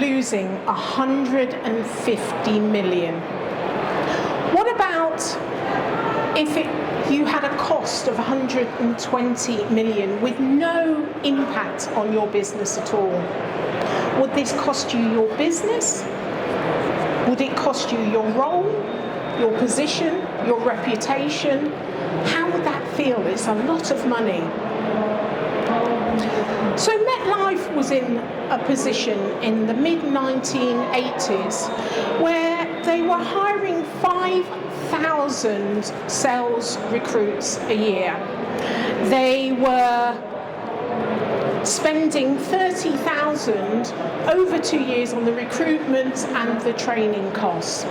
losing 150 million. What about if you had a cost of 120 million with no impact on your business at all? Would this cost you your business? Would it cost you your role, your position, your reputation? How would that feel? It's a lot of money. So MetLife was in a position in the mid-1980s where they were hiring 5,000 sales recruits a year. They were spending 30,000 over 2 years on the recruitment and the training costs.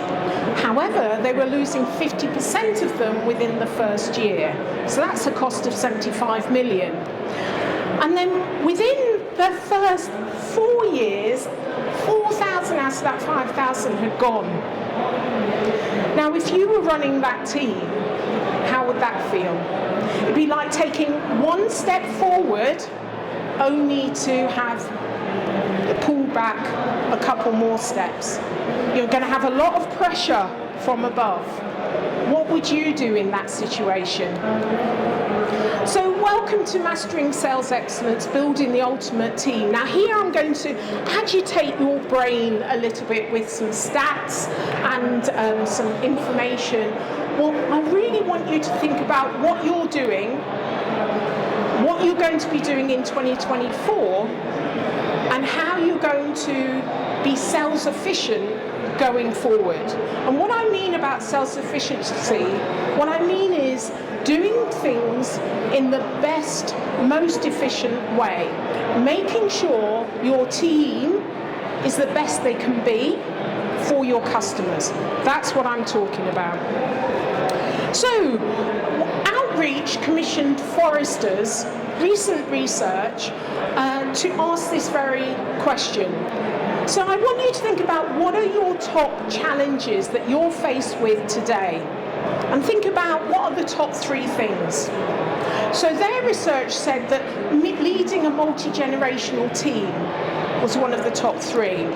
However, they were losing 50% of them within the first year. So that's a cost of 75 million. And then within the first 4 years, 4,000 out of that 5,000 had gone. Now, if you were running that team, how would that feel? It'd be like taking one step forward only to have pull back a couple more steps. You're going to have a lot of pressure from above. What would you do in that situation? So welcome to Mastering Sales Excellence, Building the Ultimate Team. Now here I'm going to agitate your brain a little bit with some stats and some information. Well, I really want you to think about what you're doing, what you're going to be doing in 2024, and how you're going to be sales efficient going forward. And what I mean about sales efficiency, what I mean is doing things in the best, most efficient way, making sure your team is the best they can be for your customers. That's what I'm talking about. So, Outreach commissioned Forrester's recent research to ask this very question. So I want you to think about what are your top challenges that you're faced with today, and think about what are the top 3 things. So their research said that leading a multi-generational team was one of the top 3.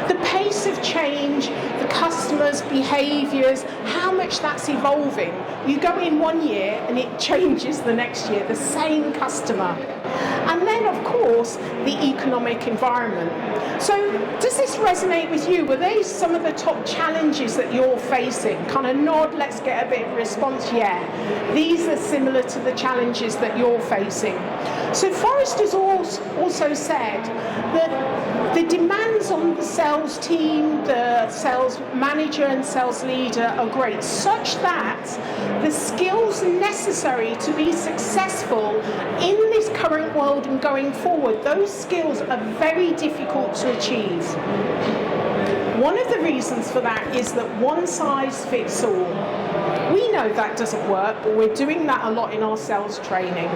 The pace of change, the customers' behaviours, how much that's evolving. You go in 1 year and it changes the next year, the same customer. And then, of course, the economic environment. So does this resonate with you? Were these some of the top challenges that you're facing? Kind of nod, let's get a bit of response. Yeah, these are similar to the challenges that you're facing. So Forrester's also said that the demands on the sales team, the sales manager and sales leader are great, such that the skills necessary to be successful in this current world and going forward, those skills are very difficult to achieve. One of the reasons for that is that one size fits all. We know that doesn't work, but we're doing that a lot in our sales training.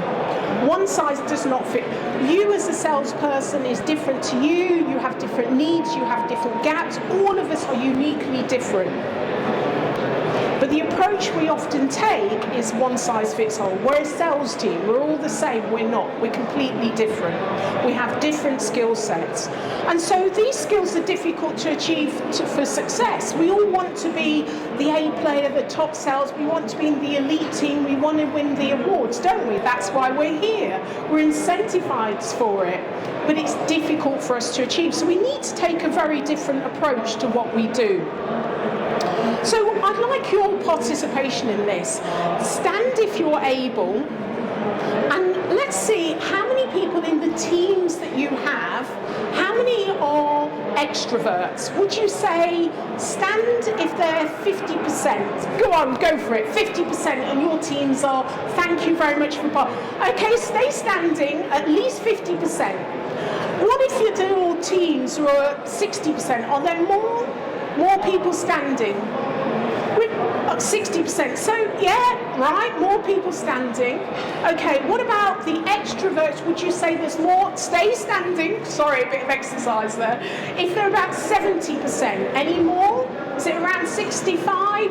One size does not fit. You as a salesperson is different to you. You have different needs. You have different gaps. All of us are uniquely different. But the approach we often take is one size fits all. We're a sales team. We're all the same. We're not. We're completely different. We have different skill sets. And so these skills are difficult to achieve for success. We all want to be the A player, the top sales. We want to be in the elite team. We want to win the awards, don't we? That's why we're here. We're incentivized for it. But it's difficult for us to achieve. So we need to take a very different approach to what we do. So I'd like your participation in this. Stand if you're able, and let's see how many people in the teams that you have, how many are extroverts? Would you say stand if they're 50%? Go on, go for it, 50%, and your teams are, thank you very much for part. Okay, stay standing, at least 50%. What if your teams are 60%? Are there more people standing? 60%. So, yeah, right, more people standing. Okay, what about the extroverts? Would you say there's more? Stay standing. Sorry, a bit of exercise there. If they're about 70%, any more? Is it around 65?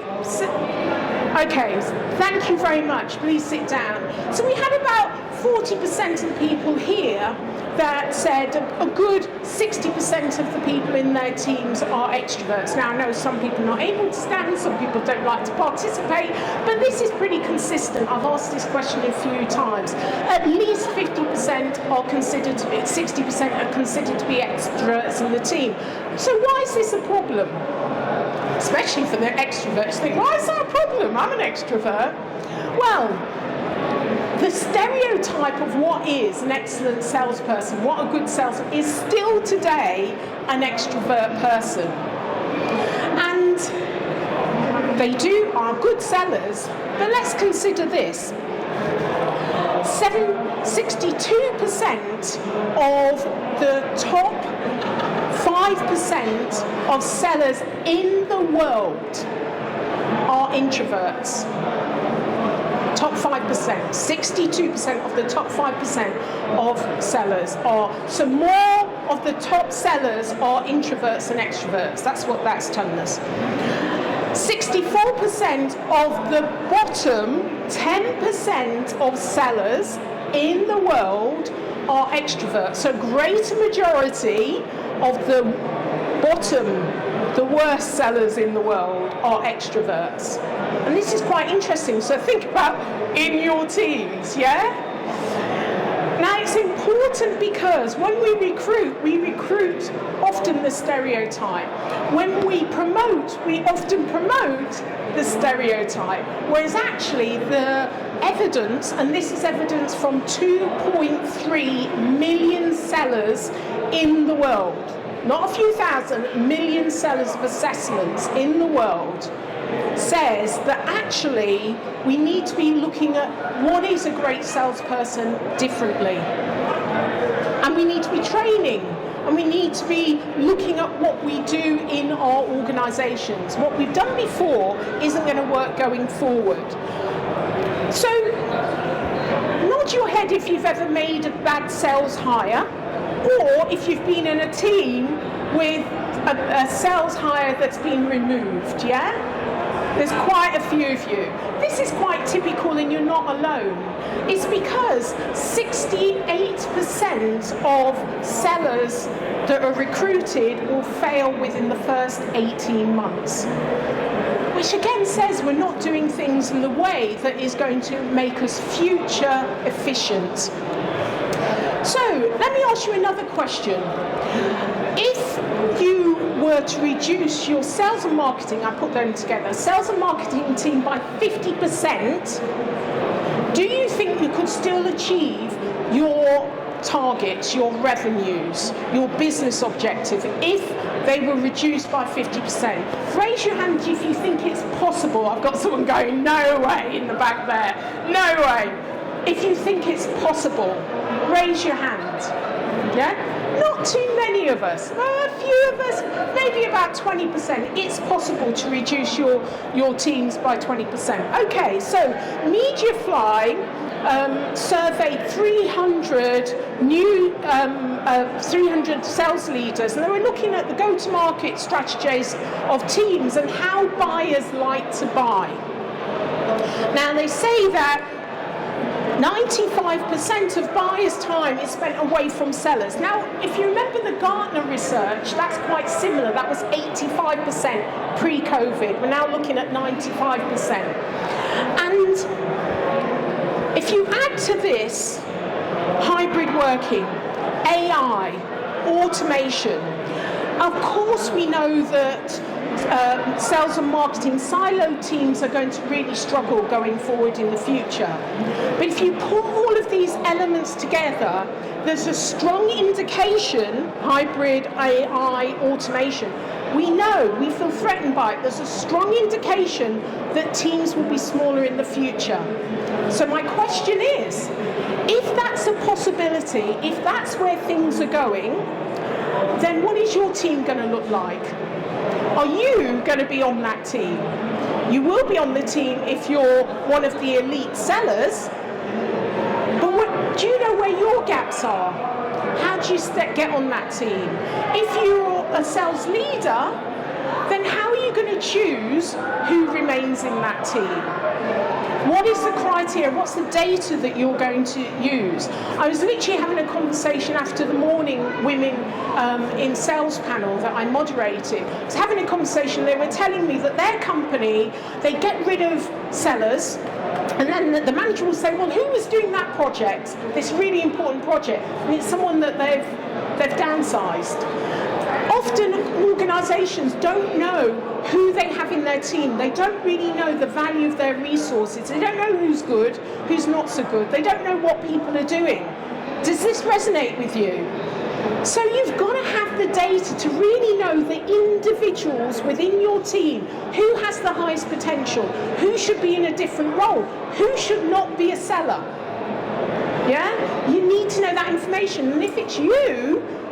Okay, thank you very much. Please sit down. So we had about 40% of the people here that said a good 60% of the people in their teams are extroverts. Now, I know some people are not able to stand, some people don't like to participate, but this is pretty consistent. I've asked this question a few times. At least 50% are considered to be, 60% are considered to be extroverts in the team. So why is this a problem? Especially for the extroverts, think, why is that a problem? I'm an extrovert. Well, the stereotype of what is an excellent salesperson, what a good salesman is still today an extrovert person. And they are good sellers, but let's consider this. 62% of the top 5% of sellers in the world are introverts. Top 5%, 62% of the top 5% of sellers are, so more of the top sellers are introverts than extroverts. That's what that's telling us. 64% of the bottom 10% of sellers in the world are extroverts. So greater majority of the bottom, the worst sellers in the world are extroverts. And this is quite interesting. So think about in your teams, yeah? Now it's important because when we recruit often the stereotype. When we promote, we often promote the stereotype. Whereas actually the evidence, and this is evidence from 2.3 million sellers in the world, not a few thousand, million sellers of assessments in the world, says that actually we need to be looking at what is a great salesperson differently. And we need to be training, and we need to be looking at what we do in our organisations. What we've done before isn't going to work going forward. So nod your head if you've ever made a bad sales hire, or if you've been in a team with a sales hire that's been removed, yeah? There's quite a few of you. This is quite typical and you're not alone. It's because 68% of sellers that are recruited will fail within the first 18 months. Which again says we're not doing things in the way that is going to make us future efficient. So, let me ask you another question. If you were to reduce your sales and marketing, I put them together, sales and marketing team by 50%, do you think you could still achieve your targets, your revenues, your business objective if they were reduced by 50%? Raise your hand if you think it's possible. I've got someone going, no way, in the back there. No way. If you think it's possible, raise your hand. Yeah? Not too many of us. A few of us, maybe about 20%. It's possible to reduce your teams by 20%. Okay, so MediaFly surveyed 300 300 sales leaders, and they were looking at the go-to-market strategies of teams and how buyers like to buy. Now they say that 95% of buyers' time is spent away from sellers. Now, if you remember the Gartner research, that's quite similar. That was 85% pre-COVID. We're now looking at 95%. And if you add to this hybrid working, AI, automation, of course we know that sales and marketing siloed teams are going to really struggle going forward in the future. But if you put all of these elements together, there's a strong indication, hybrid, AI, automation. We know, we feel threatened by it. There's a strong indication that teams will be smaller in the future. So my question is, if that's a possibility, if that's where things are going, then what is your team going to look like? Are you going to be on that team? You will be on the team if you're one of the elite sellers, but do you know where your gaps are? How do you get on that team? If you're a sales leader, then how are you going to choose who remains in that team? What is the criteria? What's the data that you're going to use? I was literally having a conversation after the morning women in sales panel that I moderated. I was having a conversation. They were telling me that their company, they get rid of sellers, and then the manager will say, well, who was doing that project, this really important project? And it's someone that they've downsized. Often organisations don't know who they have in their team. They don't really know the value of their resources. They don't know who's good, who's not so good. They don't know what people are doing. Does this resonate with you? So you've got to have the data to really know the individuals within your team. Who has the highest potential? Who should be in a different role? Who should not be a seller? Yeah? You need to know that information. And if it's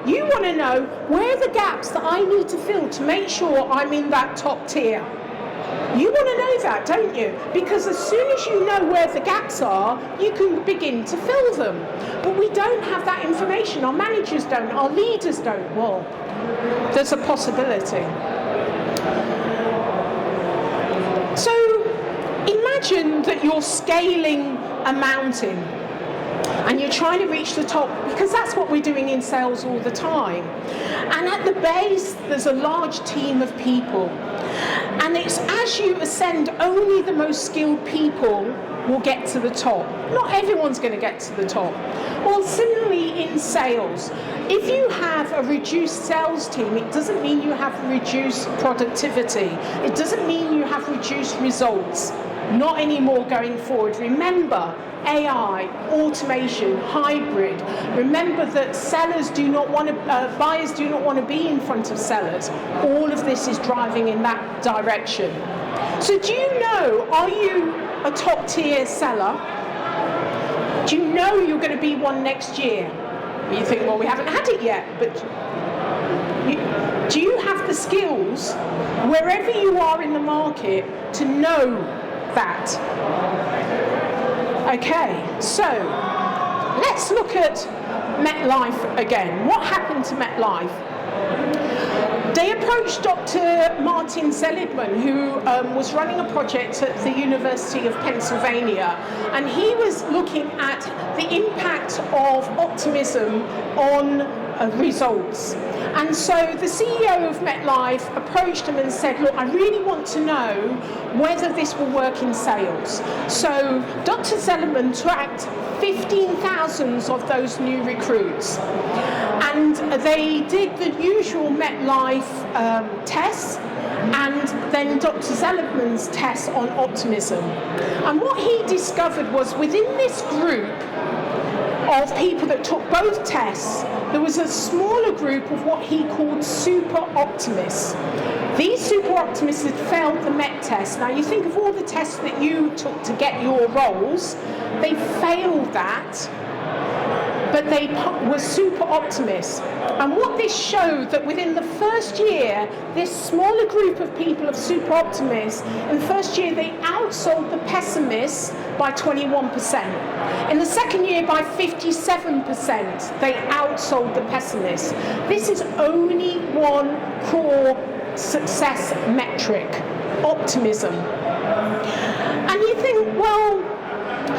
you want to know where are the gaps that I need to fill to make sure I'm in that top tier. You want to know that, don't you? Because as soon as you know where the gaps are, you can begin to fill them. But we don't have that information. Our managers don't. Our leaders don't. Well, there's a possibility. So imagine that you're scaling a mountain and you're trying to reach the top, because that's what we're doing in sales all the time. And at the base, there's a large team of people. And it's as you ascend, only the most skilled people will get to the top. Not everyone's going to get to the top. Well, similarly in sales, if you have a reduced sales team, it doesn't mean you have reduced productivity. It doesn't mean you have reduced results. Not anymore going forward. Remember, AI, automation, hybrid. Remember that buyers do not want to be in front of sellers. All of this is driving in that direction. So do you know, are you a top tier seller? Do you know you're going to be one next year? You think, well, we haven't had it yet, but do you have the skills, wherever you are in the market, to know that? Okay, so let's look at MetLife again. What happened to MetLife? They approached Dr. Martin Seligman, who was running a project at the University of Pennsylvania, and he was looking at the impact of optimism on results. And so the CEO of MetLife approached him and said, look, I really want to know whether this will work in sales. So Dr. Seligman tracked 15,000 of those new recruits. And they did the usual MetLife tests, and then Dr. Seligman's test on optimism. And what he discovered was within this group of people that took both tests, there was a smaller group of what he called super optimists. These super optimists had failed the Met test. Now you think of all the tests that you took to get your roles, they failed that, but they were super optimists. And what this showed, that within the first year, this smaller group of people of super optimists, in the first year they outsold the pessimists by 21%. In the second year, by 57%, they outsold the pessimists. This is only one core success metric, optimism. And you think, well,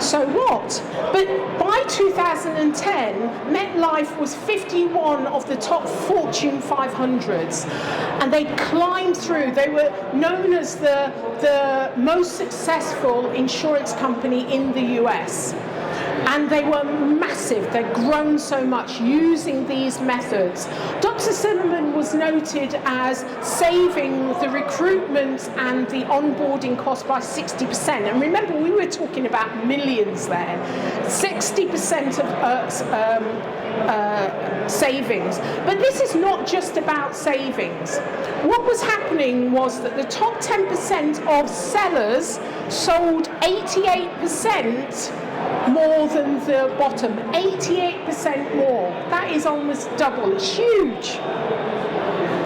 so what? But by 2010, MetLife was 51 of the top Fortune 500s, and they climbed through. They were known as the most successful insurance company in the US. And they were massive. They'd grown so much using these methods. Dr. Seligman was noted as saving the recruitment and the onboarding cost by 60%. And remember, we were talking about millions there. 60% of savings. But this is not just about savings. What was happening was that the top 10% of sellers sold 88% more than the bottom, 88% more. That is almost double. It's huge.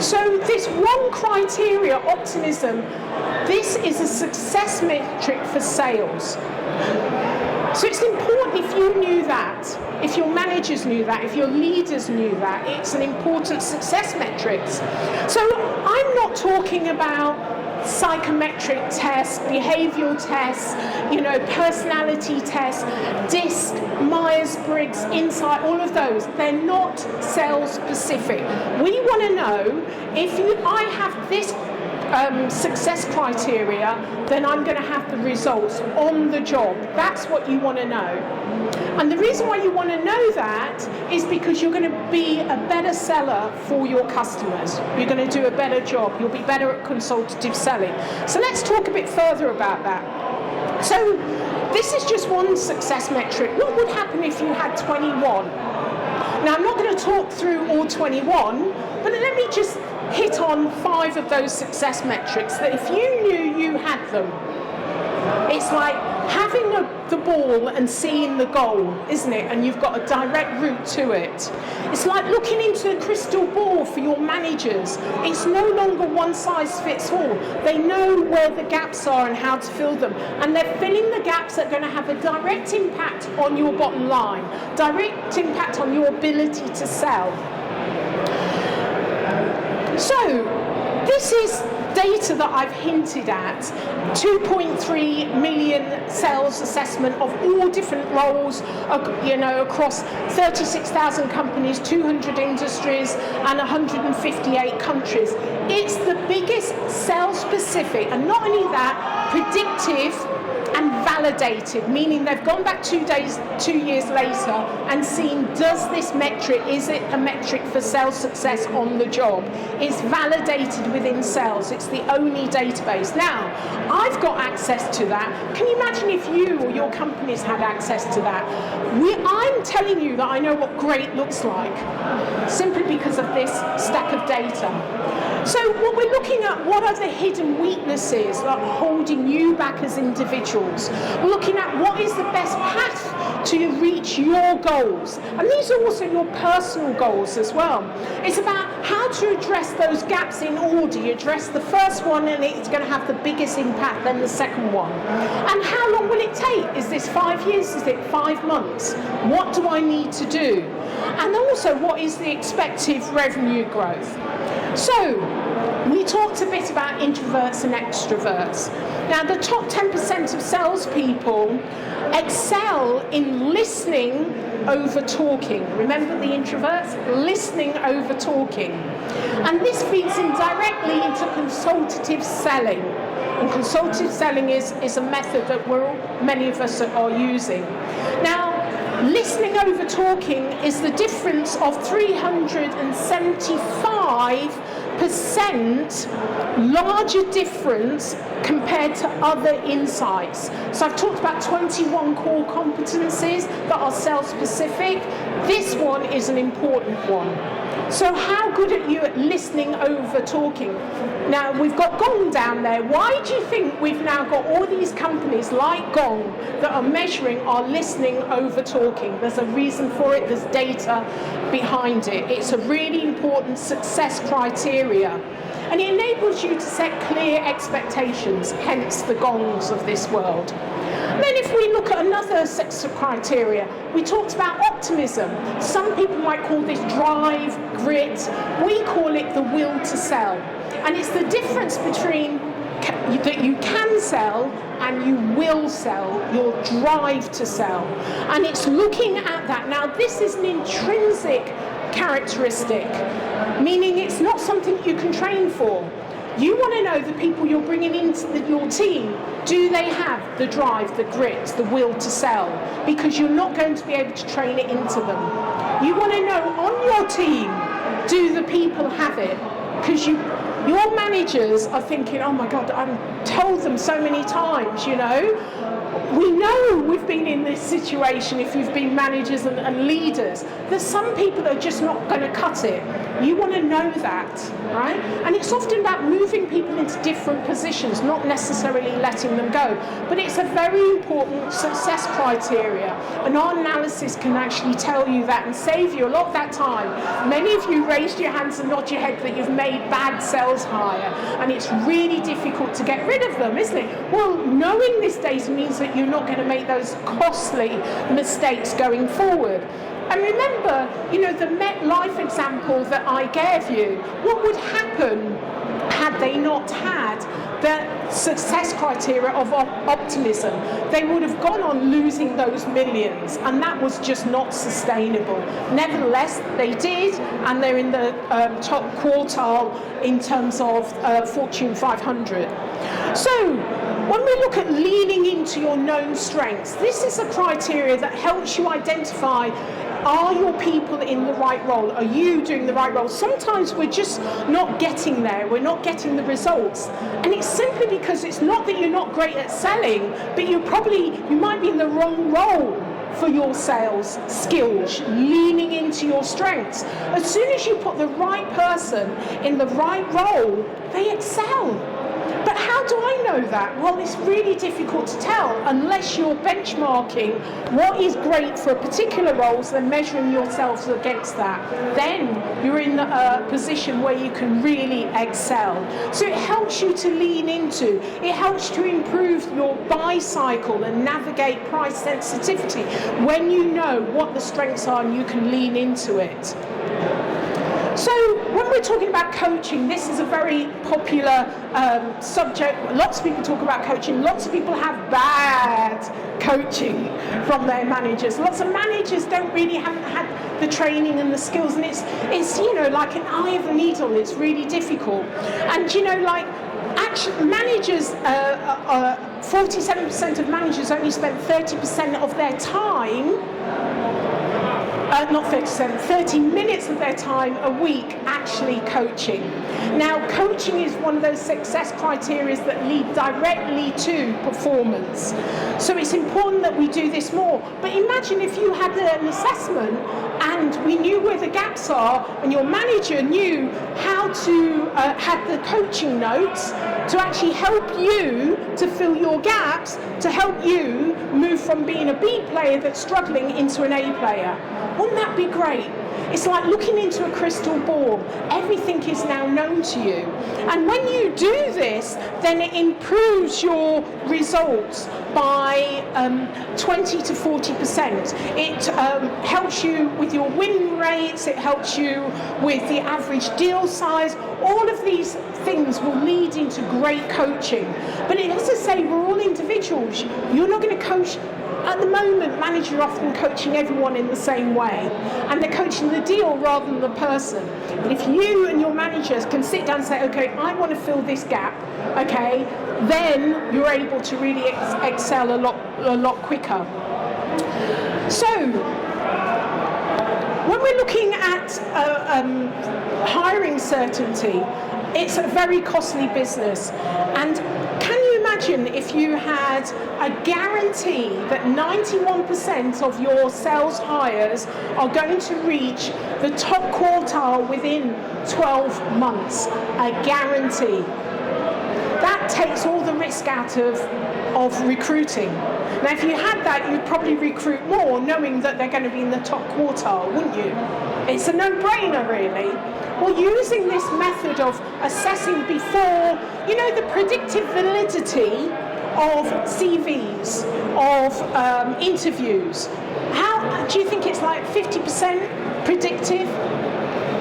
So this one criteria, optimism, this is a success metric for sales. So it's important if you knew that, if your managers knew that, if your leaders knew that, it's an important success metric. So I'm not talking about psychometric tests, behavioural tests, personality tests, DISC, Myers-Briggs, Insight, all of those. They're not sales specific. We want to know if I have this success criteria, then I'm going to have the results on the job. That's what you want to know. And the reason why you want to know that is because you're going to be a better seller for your customers. You're going to do a better job. You'll be better at consultative selling. So let's talk a bit further about that. So this is just one success metric. What would happen if you had 21? Now, I'm not going to talk through all 21, but let me just hit on 5 of those success metrics that if you knew you had them, it's like having the ball and seeing the goal, isn't it? And you've got a direct route to it. It's like looking into a crystal ball for your managers. It's no longer one size fits all. They know where the gaps are and how to fill them. And they're filling the gaps that are going to have a direct impact on your bottom line, direct impact on your ability to sell. So, this is data that I've hinted at. 2.3 million sales assessment of all different roles, across 36,000 companies, 200 industries, and 158 countries. It's the biggest sales-specific, and not only that, predictive and validated, meaning they've gone back 2 years later and seen, does this metric, is it a metric for sales success on the job? It's validated within sales. It's the only database. Now, I've got access to that. Can you imagine if you or your companies had access to that? I'm telling you that I know what great looks like, simply because of this stack of data. So what we're looking at, what are the hidden weaknesses that are holding you back as individuals? We're looking at what is the best path to reach your goals. And these are also your personal goals as well. It's about how to address those gaps in order. You address the first one and it's going to have the biggest impact than the second one. And how long will it take? Is this 5 years? Is it 5 months? What do I need to do? And also, what is the expected revenue growth? So, we talked a bit about introverts and extroverts. Now, the top 10% of salespeople excel in listening over talking. Remember the introverts? Listening over talking. And this feeds in directly into consultative selling. And consultative selling is a method that many of us are using. Now, listening over talking is the difference of 375% larger difference compared to other insights. So I've talked about 21 core competencies that are self-specific. This one is an important one. So how good are you at listening over talking? Now, we've got Gong down there. Why do you think we've now got all these companies like Gong that are measuring our listening over talking? There's a reason for it. There's data behind it. It's a really important success criteria. And it enables you to set clear expectations, hence the Gongs of this world. And then if we look at another success criteria, we talked about optimism. Some people might call this drive, grit. We call it the will to sell. And it's the difference between that you can sell and you will sell, your drive to sell. And it's looking at that. Now, this is an intrinsic characteristic, meaning it's not something you can train for. You want to know the people you're bringing into your team, do they have the drive, the grit, the will to sell? Because you're not going to be able to train it into them. You want to know on your team, do the people have it? Because your managers are thinking, oh my God, I've told them so many times, We know we've been in this situation, if you've been managers and leaders, that some people are just not going to cut it. You want to know that, right? And it's often about moving people into different positions, not necessarily letting them go. But it's a very important success criteria. And our analysis can actually tell you that and save you a lot of that time. Many of you raised your hands and nod your head that you've made bad sales hire. And it's really difficult to get rid of them, isn't it? Well, knowing this data means that you're not going to make those costly mistakes going forward. And remember, the MetLife example that I gave you, what would happen had they not had the success criteria of optimism, they would have gone on losing those millions, and that was just not sustainable. Nevertheless, they did, and they're in the top quartile in terms of Fortune 500. So, when we look at leaning into your known strengths, this is a criteria that helps you identify, are your people in the right role? Are you doing the right role? Sometimes we're just not getting there. We're not getting the results. And it's simply because it's not that you're not great at selling, but you might be in the wrong role for your sales skills, leaning into your strengths. As soon as you put the right person in the right role, they excel. But how do I know that? Well, it's really difficult to tell unless you're benchmarking what is great for a particular role and measuring yourselves against that. Then you're in a position where you can really excel. So it helps you to lean into, it helps to improve your buy cycle and navigate price sensitivity when you know what the strengths are and you can lean into it. So when we're talking about coaching, this is a very popular subject. Lots of people talk about coaching. Lots of people have bad coaching from their managers. Lots of managers haven't had the training and the skills, and it's like an eye of a needle. It's really difficult. And actually, managers, 47% of managers only spend 30% of their time. Not 30 minutes of their time a week actually coaching. Now, coaching is one of those success criteria that lead directly to performance. So it's important that we do this more. But imagine if you had an assessment and we knew where the gaps are, and your manager knew how to have the coaching notes to actually help you to fill your gaps, to help you move from being a B player that's struggling into an A player. Wouldn't that be great? It's like looking into a crystal ball. Everything is now known to you. And when you do this, then it improves your results by 20 to 40%. It helps you with your win rates, it helps you with the average deal size. All of these things will lead into great coaching. But as I say, we're all individuals. You're not going to coach. At the moment, managers are often coaching everyone in the same way, and they're coaching the deal rather than the person. But if you and your managers can sit down and say, okay, I want to fill this gap, okay, then you're able to really excel a lot quicker. So, when we're looking at hiring certainty, it's a very costly business. And can you imagine if you had a guarantee that 91% of your sales hires are going to reach the top quartile within 12 months? A guarantee. That takes all the risk out of recruiting. Now, if you had that, you'd probably recruit more, knowing that they're going to be in the top quartile, wouldn't you? It's a no-brainer, really. Well, using this method of assessing before, the predictive validity of CVs, of interviews, how do you think it's like 50% predictive?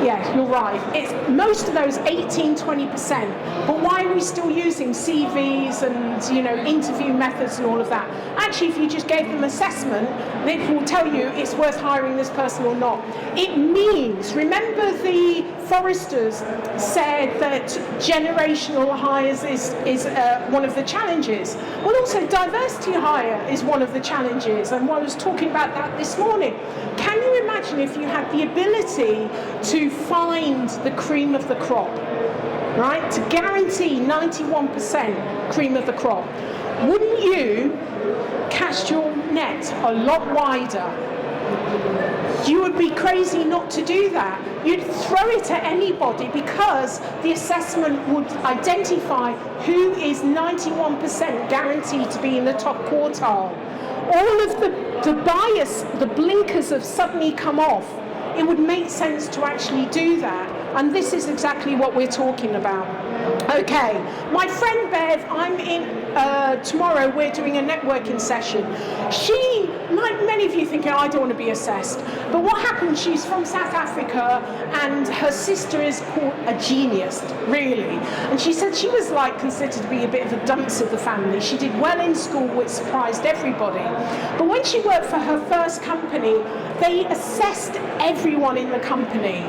Yeah, you're right. It's most of those 18-20%. But why are we still using CVs and interview methods and all of that? Actually, if you just gave them assessment, they will tell you it's worth hiring this person or not. It means, remember the Foresters said that generational hires is one of the challenges. Well, also diversity hire is one of the challenges, and I was talking about that this morning. Can you imagine if you had the ability to find the cream of the crop, right? To guarantee 91% cream of the crop. Wouldn't you cast your net a lot wider? You would be crazy not to do that. You'd throw it at anybody because the assessment would identify who is 91% guaranteed to be in the top quartile. All of the bias, the blinkers have suddenly come off. It would make sense to actually do that. And this is exactly what we're talking about. Okay, my friend Bev, I'm in tomorrow we're doing a networking session. She, like many of you, thinking, I don't want to be assessed. But what happened, she's from South Africa, and her sister is called a genius, really. And she said she was like considered to be a bit of a dunce of the family. She did well in school, which surprised everybody. But when she worked for her first company, they assessed everyone in the company.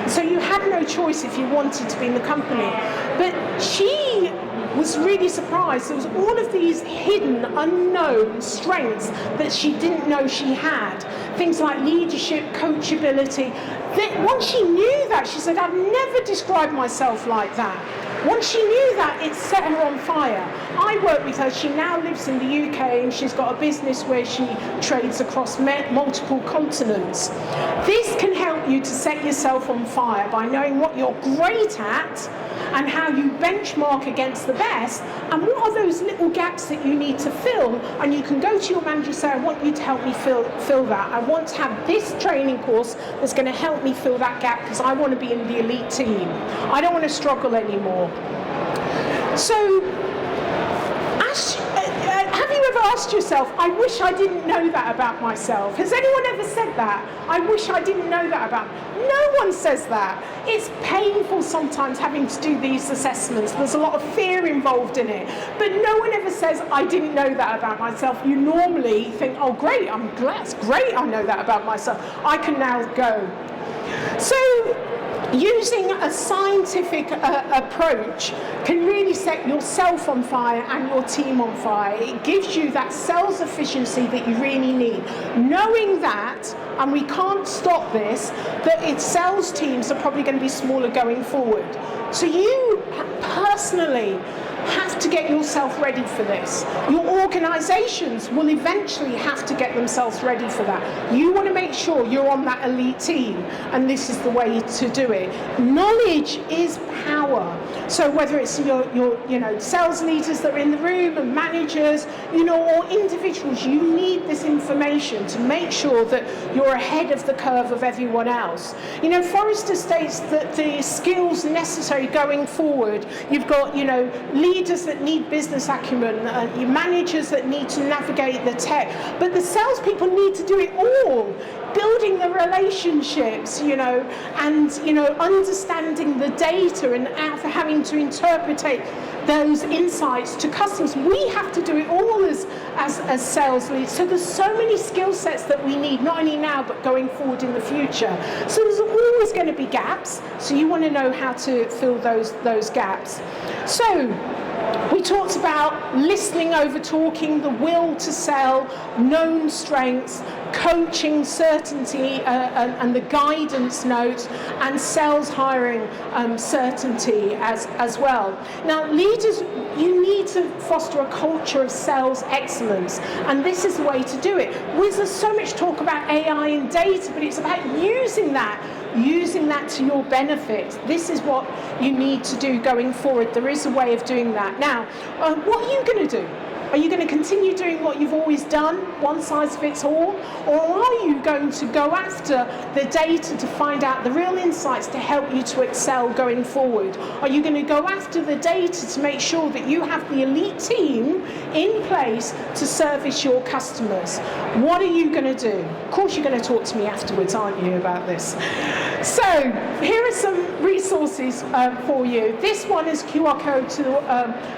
So you had no choice if you wanted to be in the company. But she was really surprised. There was all of these hidden, unknown strengths that she didn't know she had. Things like leadership, coachability. Once she knew that, she said, I've never described myself like that. Once she knew that, it set her on fire. I worked with her. She now lives in the UK, and she's got a business where she trades across multiple continents. This can help you to set yourself on fire by knowing what you're great at and how you benchmark against the best, and what are those little gaps that you need to fill. And you can go to your manager and say, I want you to help me fill that. I want to have this training course that's going to help me fill that gap, because I want to be in the elite team. I don't want to struggle anymore. So, have you ever asked yourself, I wish I didn't know that about myself? Has anyone ever said that? I wish I didn't know that about me. No one says that. It's painful sometimes having to do these assessments. There's a lot of fear involved in it. But no one ever says, I didn't know that about myself. You normally think, oh great, I'm glad, it's great I know that about myself. I can now go. So, using a scientific approach can really set yourself on fire and your team on fire. It gives you that sales efficiency that you really need. Knowing that, and we can't stop this, that its sales teams are probably going to be smaller going forward. So you personally have to get yourself ready for this. Your organisations will eventually have to get themselves ready for that. You want to make sure you're on that elite team, and this is the way to do it. Knowledge is power. So whether it's your sales leaders that are in the room, and managers, or individuals, you need this information to make sure that you're ahead of the curve of everyone else. Forrester states that the skills necessary going forward, you've got, leaders that need business acumen, your managers that need to navigate the tech, but the salespeople need to do it all. Building the relationships, and understanding the data and having to interpret those insights to customers. We have to do it all as sales leads. So there's so many skill sets that we need, not only now but going forward in the future. So there's always going to be gaps. So you want to know how to fill those gaps. So we talked about listening over talking, the will to sell, known strengths, coaching certainty and the guidance notes, and sales hiring certainty as well. Now, leaders, you need to foster a culture of sales excellence, and this is the way to do it. There's so much talk about AI and data, but it's about using that to your benefit. This is what you need to do going forward. There is a way of doing that. Now, what are you going to do? Are you going to continue doing what you've always done, one size fits all? Or are you going to go after the data to find out the real insights to help you to excel going forward? Are you going to go after the data to make sure that you have the elite team in place to service your customers? What are you going to do? Of course you're going to talk to me afterwards, aren't you, about this? So, here are some resources for you. This one is QR code to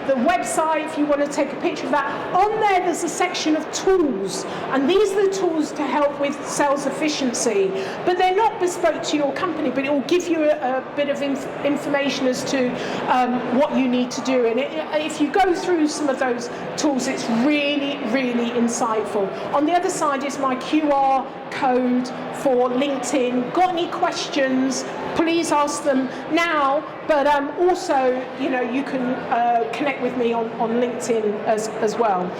the website if you want to take a picture of that. On there's a section of tools, and these are the tools to help with sales efficiency, but they're not bespoke to your company, but it will give you a bit of information as to what you need to do. And if you go through some of those tools, it's really, really insightful. On the other side is my QR code for LinkedIn. Got any questions, please ask them now, but also, you can connect with me on LinkedIn as well.